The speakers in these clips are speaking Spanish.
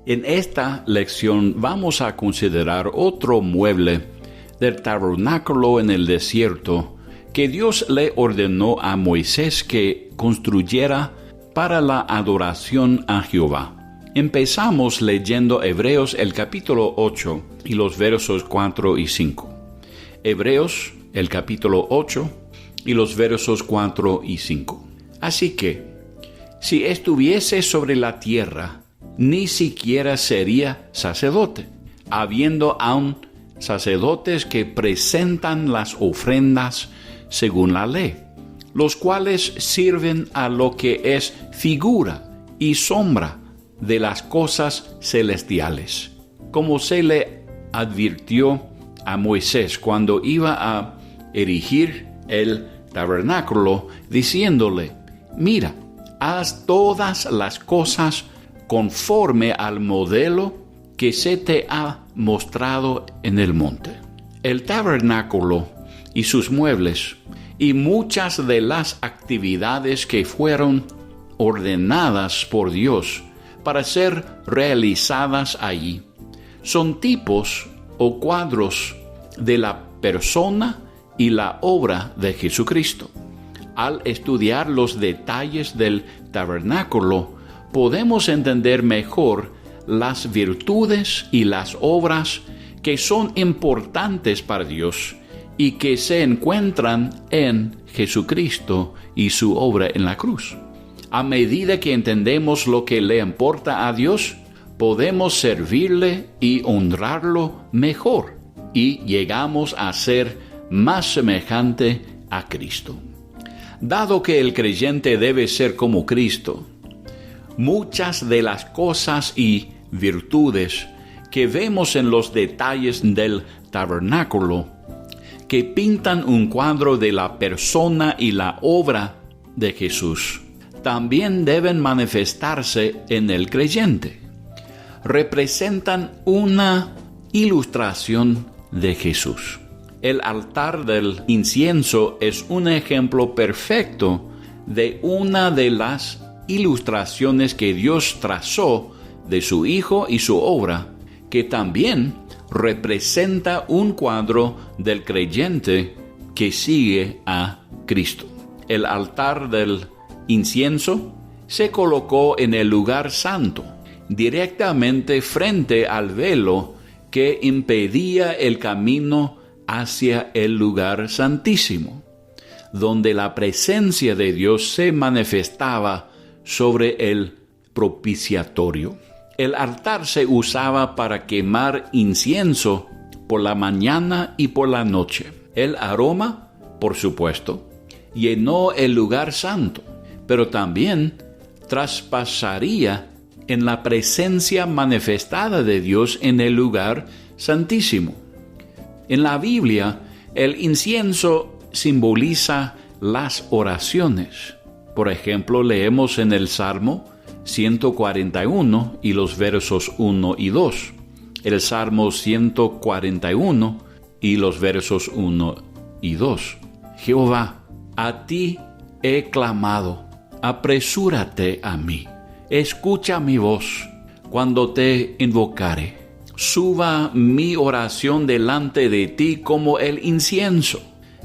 En esta lección vamos a considerar otro mueble del tabernáculo en el desierto que Dios le ordenó a Moisés que construyera para la adoración a Jehová. Empezamos leyendo Hebreos el capítulo 8 y los versos 4 y 5. Hebreos el capítulo 8 y los versos 4 y 5. Así que, si estuviese sobre la tierra, ni siquiera sería sacerdote, habiendo aún sacerdotes que presentan las ofrendas según la ley, los cuales sirven a lo que es figura y sombra de las cosas celestiales, como se le advirtió a Moisés cuando iba a erigir el tabernáculo, diciéndole: mira, haz todas las cosas conforme al modelo que se te ha mostrado en el monte. El tabernáculo y sus muebles y muchas de las actividades que fueron ordenadas por Dios para ser realizadas allí son tipos o cuadros de la persona y la obra de Jesucristo. Al estudiar los detalles del tabernáculo, podemos entender mejor las virtudes y las obras que son importantes para Dios y que se encuentran en Jesucristo y su obra en la cruz. A medida que entendemos lo que le importa a Dios, podemos servirle y honrarlo mejor y llegamos a ser más semejante a Cristo. Dado que el creyente debe ser como Cristo, muchas de las cosas y virtudes que vemos en los detalles del tabernáculo, que pintan un cuadro de la persona y la obra de Jesús, también deben manifestarse en el creyente. Representan una ilustración de Jesús. El altar del incienso es un ejemplo perfecto de una de las ilustraciones que Dios trazó de su Hijo y su obra, que también representa un cuadro del creyente que sigue a Cristo. El altar del incienso se colocó en el lugar santo, directamente frente al velo que impedía el camino hacia el lugar santísimo, donde la presencia de Dios se manifestaba sobre el propiciatorio. El altar se usaba para quemar incienso por la mañana y por la noche. El aroma, por supuesto, llenó el lugar santo, pero también traspasaría en la presencia manifestada de Dios en el lugar santísimo. En la Biblia, el incienso simboliza las oraciones. Por ejemplo, leemos en el Salmo 141 y los versos 1 y 2. El Salmo 141 y los versos 1 y 2. Jehová, a ti he clamado, apresúrate a mí. Escucha mi voz cuando te invocare. Suba mi oración delante de ti como el incienso,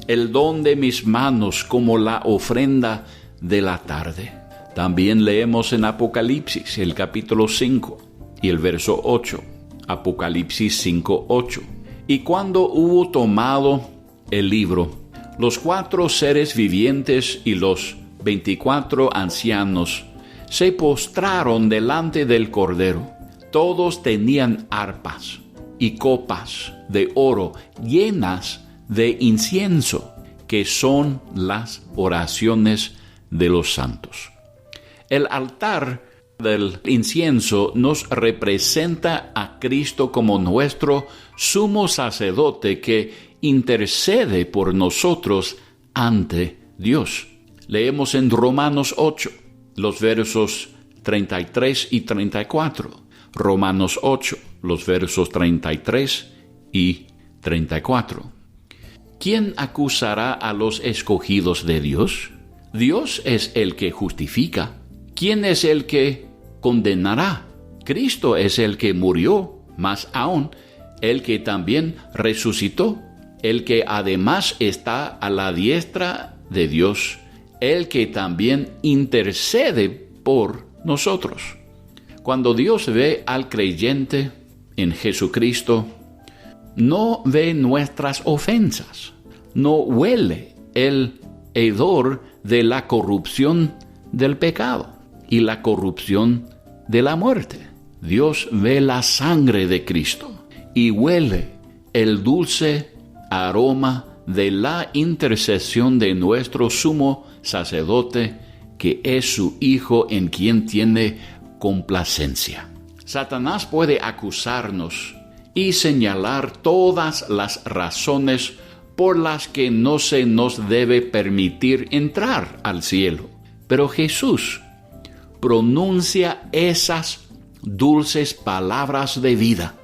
el don de mis manos como la ofrenda de la tarde. También leemos en Apocalipsis el capítulo 5 y el verso 8. Apocalipsis 5, 8. Y cuando hubo tomado el libro, los 4 seres vivientes y los 24 ancianos se postraron delante del Cordero. Todos tenían arpas y copas de oro llenas de incienso, que son las oraciones de los santos. El altar del incienso nos representa a Cristo como nuestro sumo sacerdote que intercede por nosotros ante Dios. Leemos en Romanos 8, los versos 33 y 34. Romanos 8, los versos 33 y 34. ¿Quién acusará a los escogidos de Dios? Dios es el que justifica. ¿Quién es el que condenará? Cristo es el que murió, más aún, el que también resucitó, el que además está a la diestra de Dios, el que también intercede por nosotros. Cuando Dios ve al creyente en Jesucristo, no ve nuestras ofensas, no huele el hedor de la corrupción del pecado y la corrupción de la muerte. Dios ve la sangre de Cristo y huele el dulce aroma de la intercesión de nuestro sumo sacerdote, que es su Hijo en quien tiene complacencia. Satanás puede acusarnos y señalar todas las razones por las que no se nos debe permitir entrar al cielo. Pero Jesús pronuncia esas dulces palabras de vida.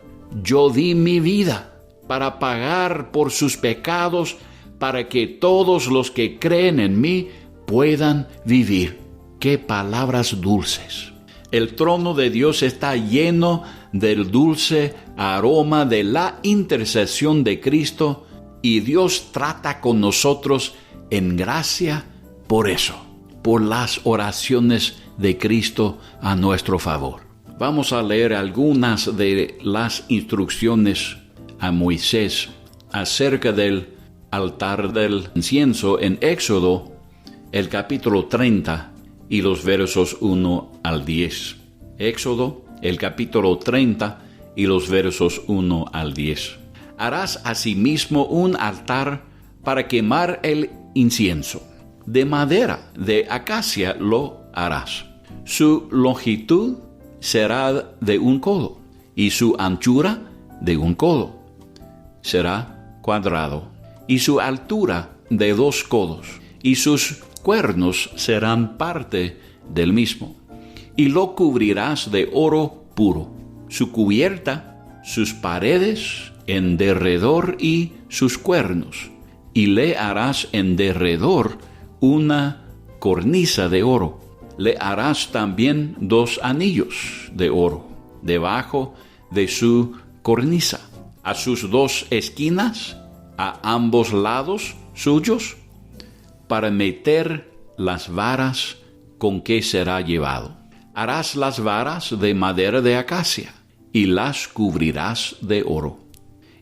Yo di mi vida para pagar por sus pecados, para que todos los que creen en mí puedan vivir. ¡Qué palabras dulces! El trono de Dios está lleno del dulce aroma de la intercesión de Cristo, y Dios trata con nosotros en gracia por eso, por las oraciones de Cristo a nuestro favor. Vamos a leer algunas de las instrucciones a Moisés acerca del altar del incienso en Éxodo, el capítulo 30 y los versos 1 al 10. Éxodo, el capítulo 30 y los versos 1 al 10. Harás asimismo un altar para quemar el incienso. De madera de acacia lo harás. Su longitud será de 1 codo, y su anchura de 1 codo. Será cuadrado, y su altura de 2 codos, y sus cuernos serán parte del mismo. Y lo cubrirás de oro puro. Su cubierta, sus paredes en derredor y sus cuernos. Y le harás en derredor una cornisa de oro. Le harás también 2 anillos de oro debajo de su cornisa, a sus 2 esquinas, a ambos lados suyos, para meter las varas con que será llevado. Harás las varas de madera de acacia y las cubrirás de oro.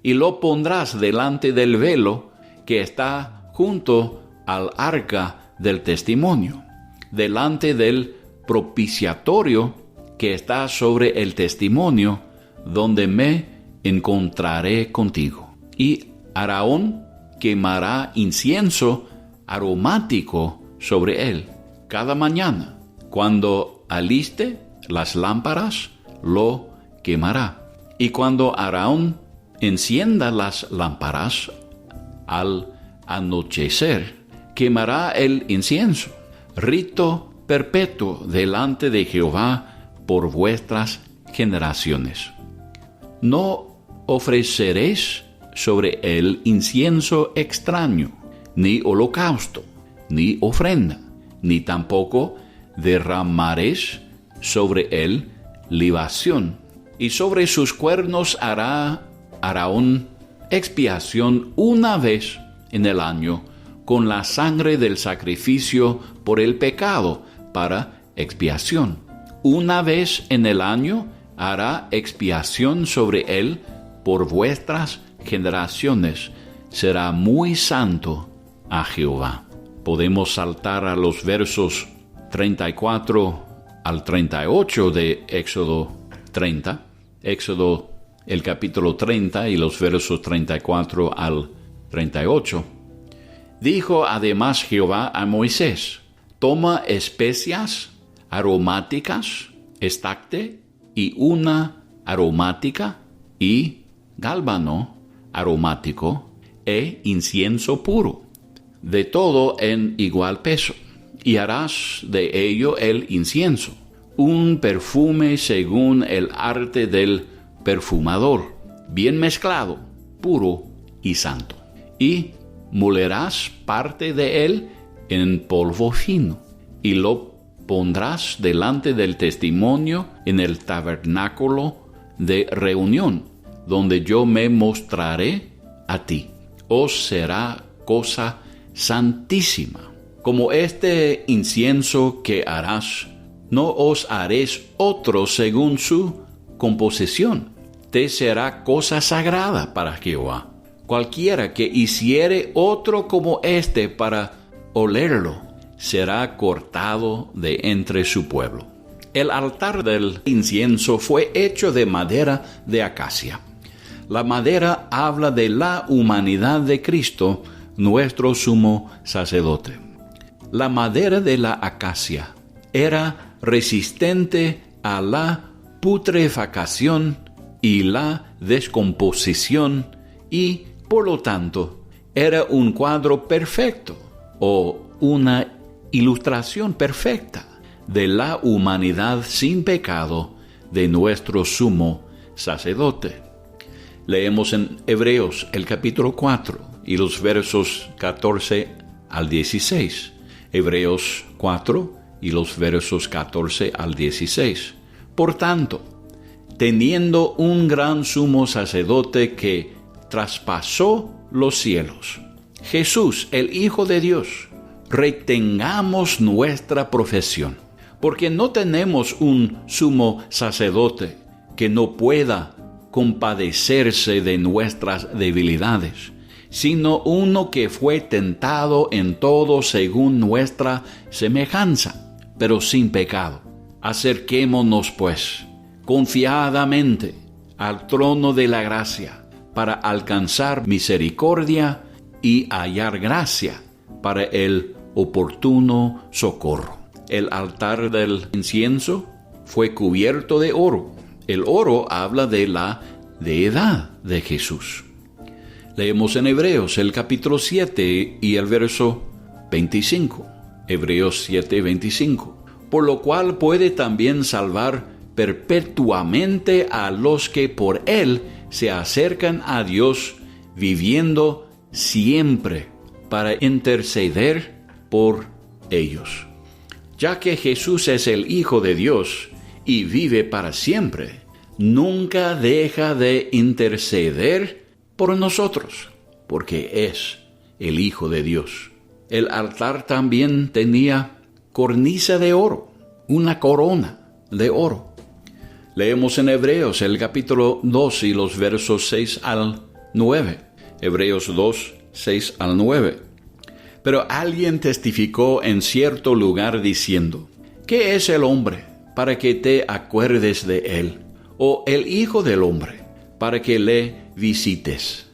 Y lo pondrás delante del velo que está junto al arca del testimonio, delante del propiciatorio que está sobre el testimonio, donde me encontraré contigo. Y Aarón quemará incienso aromático sobre él cada mañana. Cuando aliste las lámparas, lo quemará. Y cuando Aarón encienda las lámparas al anochecer, quemará el incienso. Rito perpetuo delante de Jehová por vuestras generaciones. No ofreceréis sobre él incienso extraño, ni holocausto, ni ofrenda, ni tampoco derramaréis sobre él libación. Y sobre sus cuernos hará Aarón expiación una vez en el año con la sangre del sacrificio por el pecado para expiación. Una vez en el año hará expiación sobre él por vuestras generaciones. Será muy santo a Jehová. Podemos saltar a los versos 34 al 38 de Éxodo 30. Éxodo, el capítulo 30 y los versos 34 al 38. Dijo además Jehová a Moisés: toma especias aromáticas, estacte y una aromática, y gálbano aromático, e incienso puro, de todo en igual peso, y harás de ello el incienso, un perfume según el arte del perfumador, bien mezclado, puro y santo. Y molerás parte de él en polvo fino, y lo pondrás delante del testimonio en el tabernáculo de reunión, donde yo me mostraré a ti. Os será cosa santísima. Como este incienso que harás, no os haréis otro según su composición. Te será cosa sagrada para Jehová. Cualquiera que hiciere otro como este para olerlo, será cortado de entre su pueblo. El altar del incienso fue hecho de madera de acacia. La madera habla de la humanidad de Cristo, nuestro sumo sacerdote. La madera de la acacia era resistente a la putrefacción y la descomposición y, por lo tanto, era un cuadro perfecto o una ilustración perfecta de la humanidad sin pecado de nuestro sumo sacerdote. Leemos en Hebreos el capítulo 4 y los versos 14 al 16. Hebreos 4 y los versos 14 al 16. Por tanto, teniendo un gran sumo sacerdote que traspasó los cielos, Jesús, el Hijo de Dios, retengamos nuestra profesión, porque no tenemos un sumo sacerdote que no pueda compadecerse de nuestras debilidades, sino uno que fue tentado en todo según nuestra semejanza, pero sin pecado. Acerquémonos, pues, confiadamente al trono de la gracia, para alcanzar misericordia y hallar gracia para el oportuno socorro. El altar del incienso fue cubierto de oro. El oro habla de la deidad de Jesús. Leemos en Hebreos el capítulo 7 y el verso 25. Hebreos 7, 25. Por lo cual puede también salvar perpetuamente a los que por él se acercan a Dios, viviendo siempre para interceder por ellos. Ya que Jesús es el Hijo de Dios y vive para siempre, nunca deja de interceder por nosotros, porque es el Hijo de Dios. El altar también tenía cornisa de oro, una corona de oro. Leemos en Hebreos el capítulo 2 y los versos 6 al 9. Hebreos 2, 6 al 9. Pero alguien testificó en cierto lugar diciendo: ¿qué es el hombre para que te acuerdes de él? ¿O el hijo del hombre para que le visites?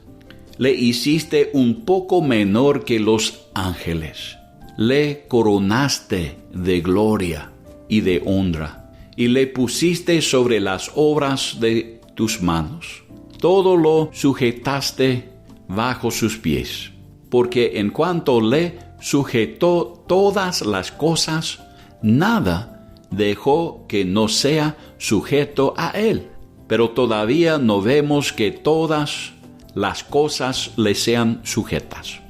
Le hiciste un poco menor que los ángeles. Le coronaste de gloria y de honra, y le pusiste sobre las obras de tus manos. Todo lo sujetaste bajo sus pies, porque en cuanto le sujetó todas las cosas, nada dejó que no sea sujeto a él. Pero todavía no vemos que todas las cosas le sean sujetas.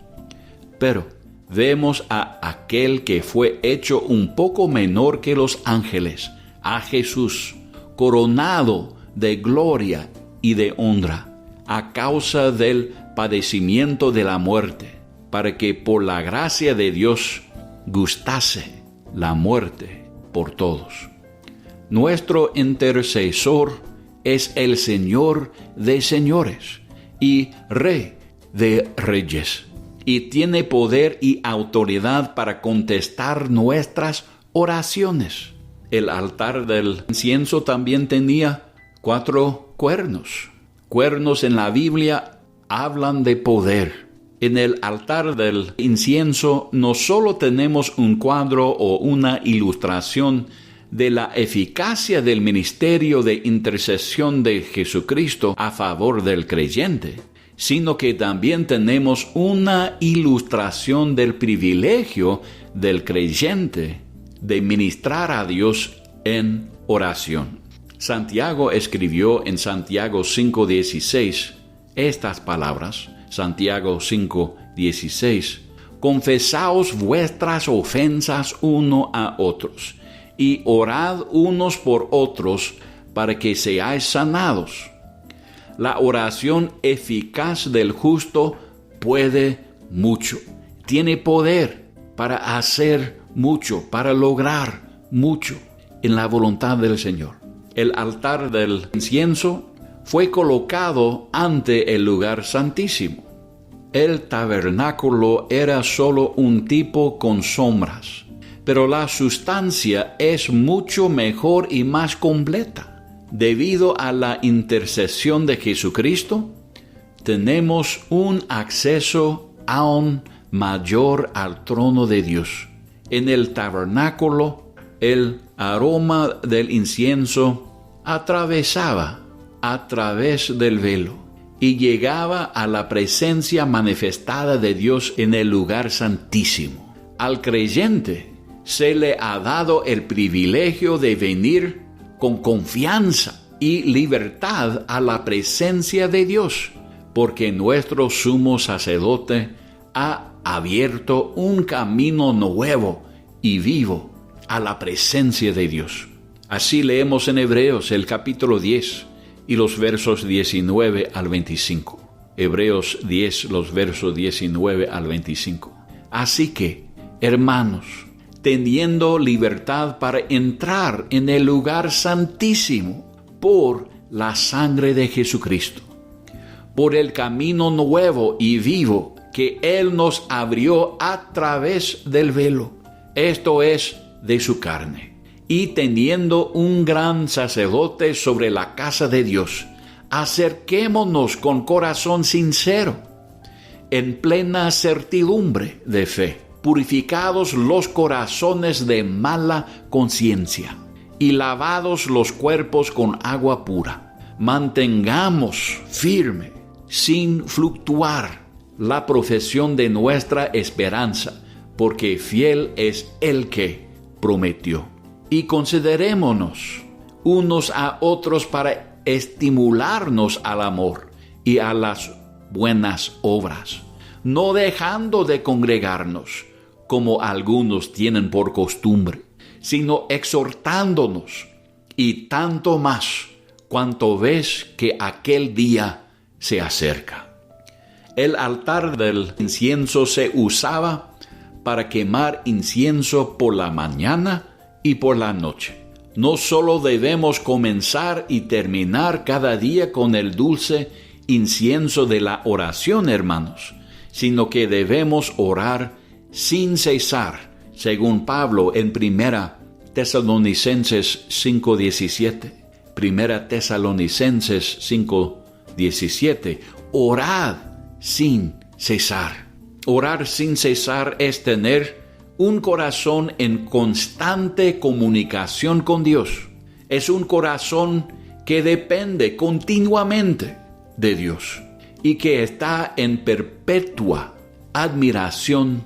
Pero vemos a aquel que fue hecho un poco menor que los ángeles, a Jesús, coronado de gloria y de honra, a causa del padecimiento de la muerte, para que por la gracia de Dios gustase la muerte por todos. Nuestro intercesor es el Señor de señores y Rey de reyes, y tiene poder y autoridad para contestar nuestras oraciones. El altar del incienso también tenía 4 cuernos. Cuernos en la Biblia hablan de poder. En el altar del incienso no solo tenemos un cuadro o una ilustración de la eficacia del ministerio de intercesión de Jesucristo a favor del creyente, sino que también tenemos una ilustración del privilegio del creyente de ministrar a Dios en oración. Santiago escribió en Santiago 5:16 estas palabras. Santiago 5:16: confesaos vuestras ofensas uno a otros, y orad unos por otros para que seáis sanados. La oración eficaz del justo puede mucho. Tiene poder para hacer mucho, para lograr mucho en la voluntad del Señor. El altar del incienso fue colocado ante el lugar santísimo. El tabernáculo era solo un tipo con sombras, pero la sustancia es mucho mejor y más completa. Debido a la intercesión de Jesucristo, tenemos un acceso aún mayor al trono de Dios. En el tabernáculo, el aroma del incienso atravesaba a través del velo y llegaba a la presencia manifestada de Dios en el lugar santísimo. Al creyente se le ha dado el privilegio de venir con confianza y libertad a la presencia de Dios, porque nuestro sumo sacerdote ha abierto un camino nuevo y vivo a la presencia de Dios. Así leemos en Hebreos el capítulo 10 y los versos 19 al 25. Hebreos 10, los versos 19 al 25. Así que, hermanos, teniendo libertad para entrar en el lugar santísimo por la sangre de Jesucristo, por el camino nuevo y vivo que Él nos abrió a través del velo, esto es, de su carne, y teniendo un gran sacerdote sobre la casa de Dios, acerquémonos con corazón sincero, en plena certidumbre de fe, purificados los corazones de mala conciencia y lavados los cuerpos con agua pura. Mantengamos firme, sin fluctuar, la profesión de nuestra esperanza, porque fiel es el que prometió. Y considerémonos unos a otros para estimularnos al amor y a las buenas obras, no dejando de congregarnos, como algunos tienen por costumbre, sino exhortándonos, y tanto más cuanto ves que aquel día se acerca. El altar del incienso se usaba para quemar incienso por la mañana y por la noche. No solo debemos comenzar y terminar cada día con el dulce incienso de la oración, hermanos, sino que debemos orar sin cesar, según Pablo en 1 Tesalonicenses 5:17. 1 Tesalonicenses 5:17. Orad sin cesar. Orar sin cesar es tener un corazón en constante comunicación con Dios. Es un corazón que depende continuamente de Dios y que está en perpetua admiración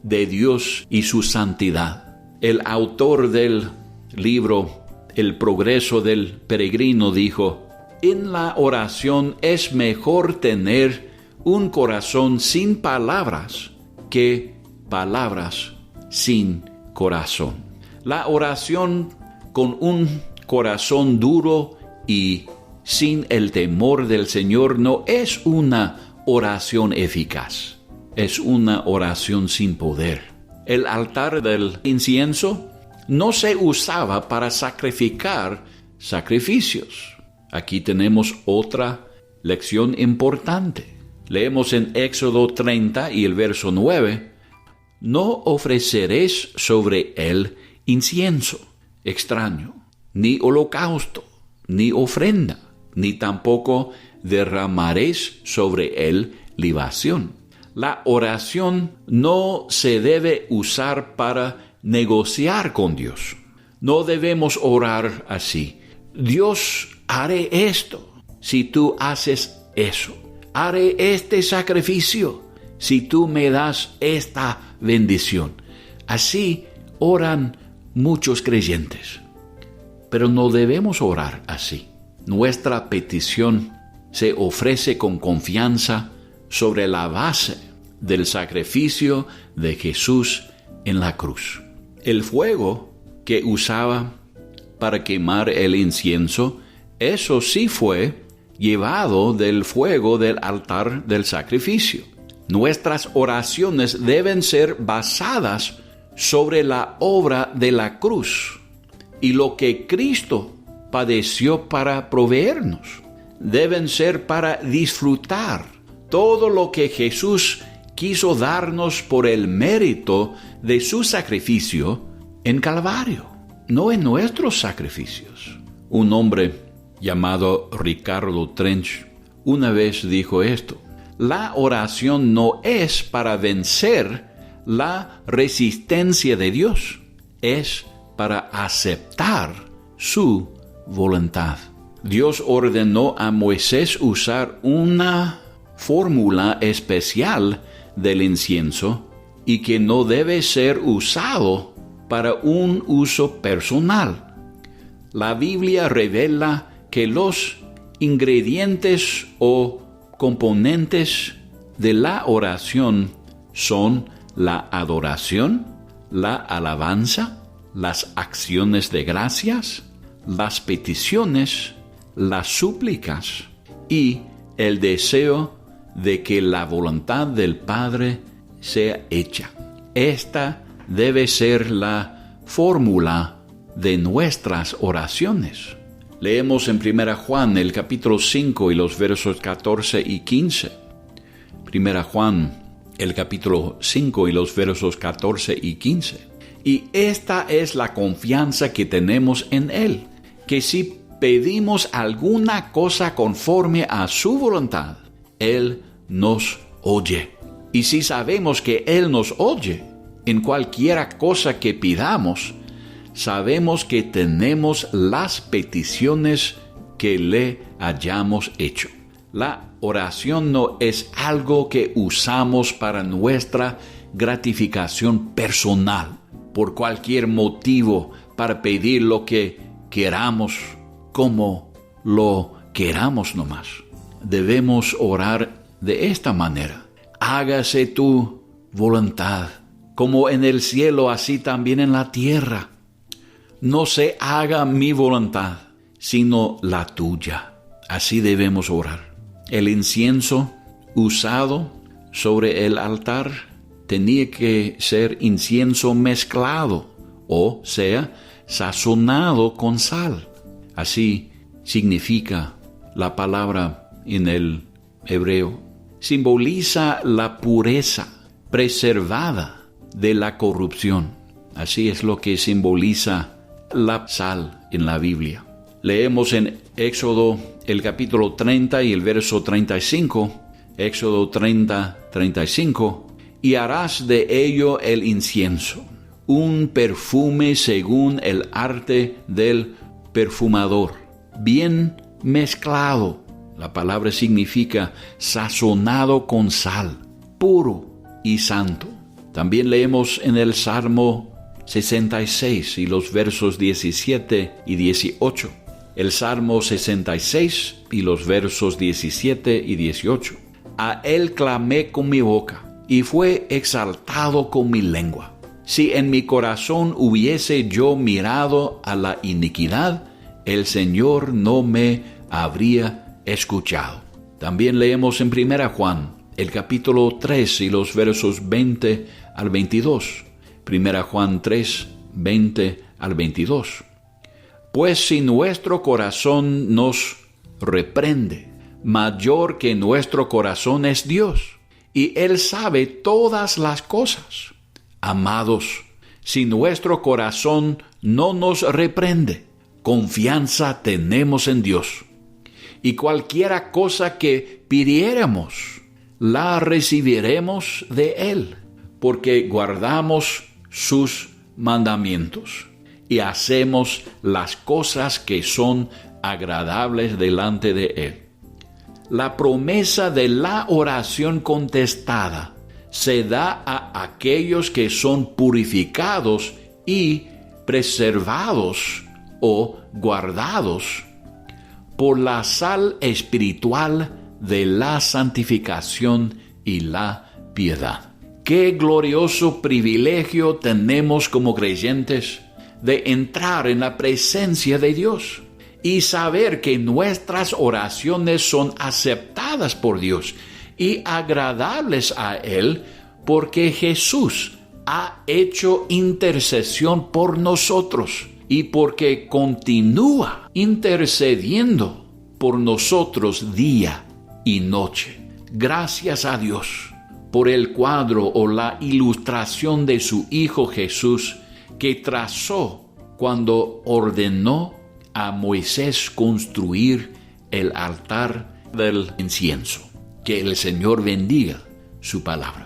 de Dios y su santidad. El autor del libro El progreso del peregrino dijo: en la oración es mejor tener un corazón sin palabras que palabras sin corazón. La oración con un corazón duro y sin el temor del Señor no es una oración eficaz. Es una oración sin poder. El altar del incienso no se usaba para sacrificar sacrificios. Aquí tenemos otra lección importante. Leemos en Éxodo 30 y el verso 9: no ofreceréis sobre él incienso extraño, ni holocausto, ni ofrenda, ni tampoco derramaréis sobre él libación. La oración no se debe usar para negociar con Dios. No debemos orar así: Dios, haré esto si tú haces eso. Haré este sacrificio si tú me das esta bendición. Así oran muchos creyentes. Pero no debemos orar así. Nuestra petición se ofrece con confianza sobre la base del sacrificio de Jesús en la cruz. El fuego que usaba para quemar el incienso, eso sí fue llevado del fuego del altar del sacrificio. Nuestras oraciones deben ser basadas sobre la obra de la cruz y lo que Cristo padeció para proveernos. Deben ser para disfrutar todo lo que Jesús quiso darnos por el mérito de su sacrificio en Calvario, no en nuestros sacrificios. Un hombre llamado Ricardo Trench una vez dijo esto: la oración no es para vencer la resistencia de Dios, es para aceptar su voluntad. Dios ordenó a Moisés usar una fórmula especial del incienso y que no debe ser usado para un uso personal. La Biblia revela que los ingredientes o componentes de la oración son la adoración, la alabanza, las acciones de gracias, las peticiones, las súplicas y el deseo de que la voluntad del Padre sea hecha. Esta debe ser la fórmula de nuestras oraciones. Leemos en 1 Juan el capítulo 5 y los versos 14 y 15. 1 Juan el capítulo 5 y los versos 14 y 15. Y esta es la confianza que tenemos en Él, que si pedimos alguna cosa conforme a su voluntad, Él nos oye. Y si sabemos que Él nos oye en cualquiera cosa que pidamos, sabemos que tenemos las peticiones que le hayamos hecho. La oración no es algo que usamos para nuestra gratificación personal, por cualquier motivo, para pedir lo que queramos, como lo queramos nomás. Debemos orar de esta manera: hágase tu voluntad, como en el cielo, así también en la tierra. No se haga mi voluntad, sino la tuya. Así debemos orar. El incienso usado sobre el altar tenía que ser incienso mezclado, o sea, sazonado con sal. Así significa la palabra en el hebreo. Simboliza la pureza preservada de la corrupción. Así es lo que simboliza la sal en la Biblia. Leemos en Éxodo el capítulo 30 y el verso 35. Éxodo 30, 35. Y harás de ello el incienso, un perfume según el arte del perfumador, bien mezclado. La palabra significa sazonado con sal, puro y santo. También leemos en el Salmo 66 y los versos 17 y 18. El Salmo 66 y los versos 17 y 18. A él clamé con mi boca, y fue exaltado con mi lengua. Si en mi corazón hubiese yo mirado a la iniquidad, el Señor no me habría escuchado. También leemos en 1 Juan, el capítulo 3 y los versos 20 al 22. 1 Juan 3, 20 al 22. Pues si nuestro corazón nos reprende, mayor que nuestro corazón es Dios, y Él sabe todas las cosas. Amados, si nuestro corazón no nos reprende, confianza tenemos en Dios, y cualquiera cosa que pidiéramos, la recibiremos de Él, porque guardamos sus mandamientos y hacemos las cosas que son agradables delante de Él. La promesa de la oración contestada se da a aquellos que son purificados y preservados o guardados por la sal espiritual de la santificación y la piedad. Qué glorioso privilegio tenemos como creyentes de entrar en la presencia de Dios y saber que nuestras oraciones son aceptadas por Dios y agradables a Él, porque Jesús ha hecho intercesión por nosotros y porque continúa intercediendo por nosotros día y noche. Gracias a Dios por el cuadro o la ilustración de su Hijo Jesús que trazó cuando ordenó a Moisés construir el altar del incienso. Que el Señor bendiga su palabra.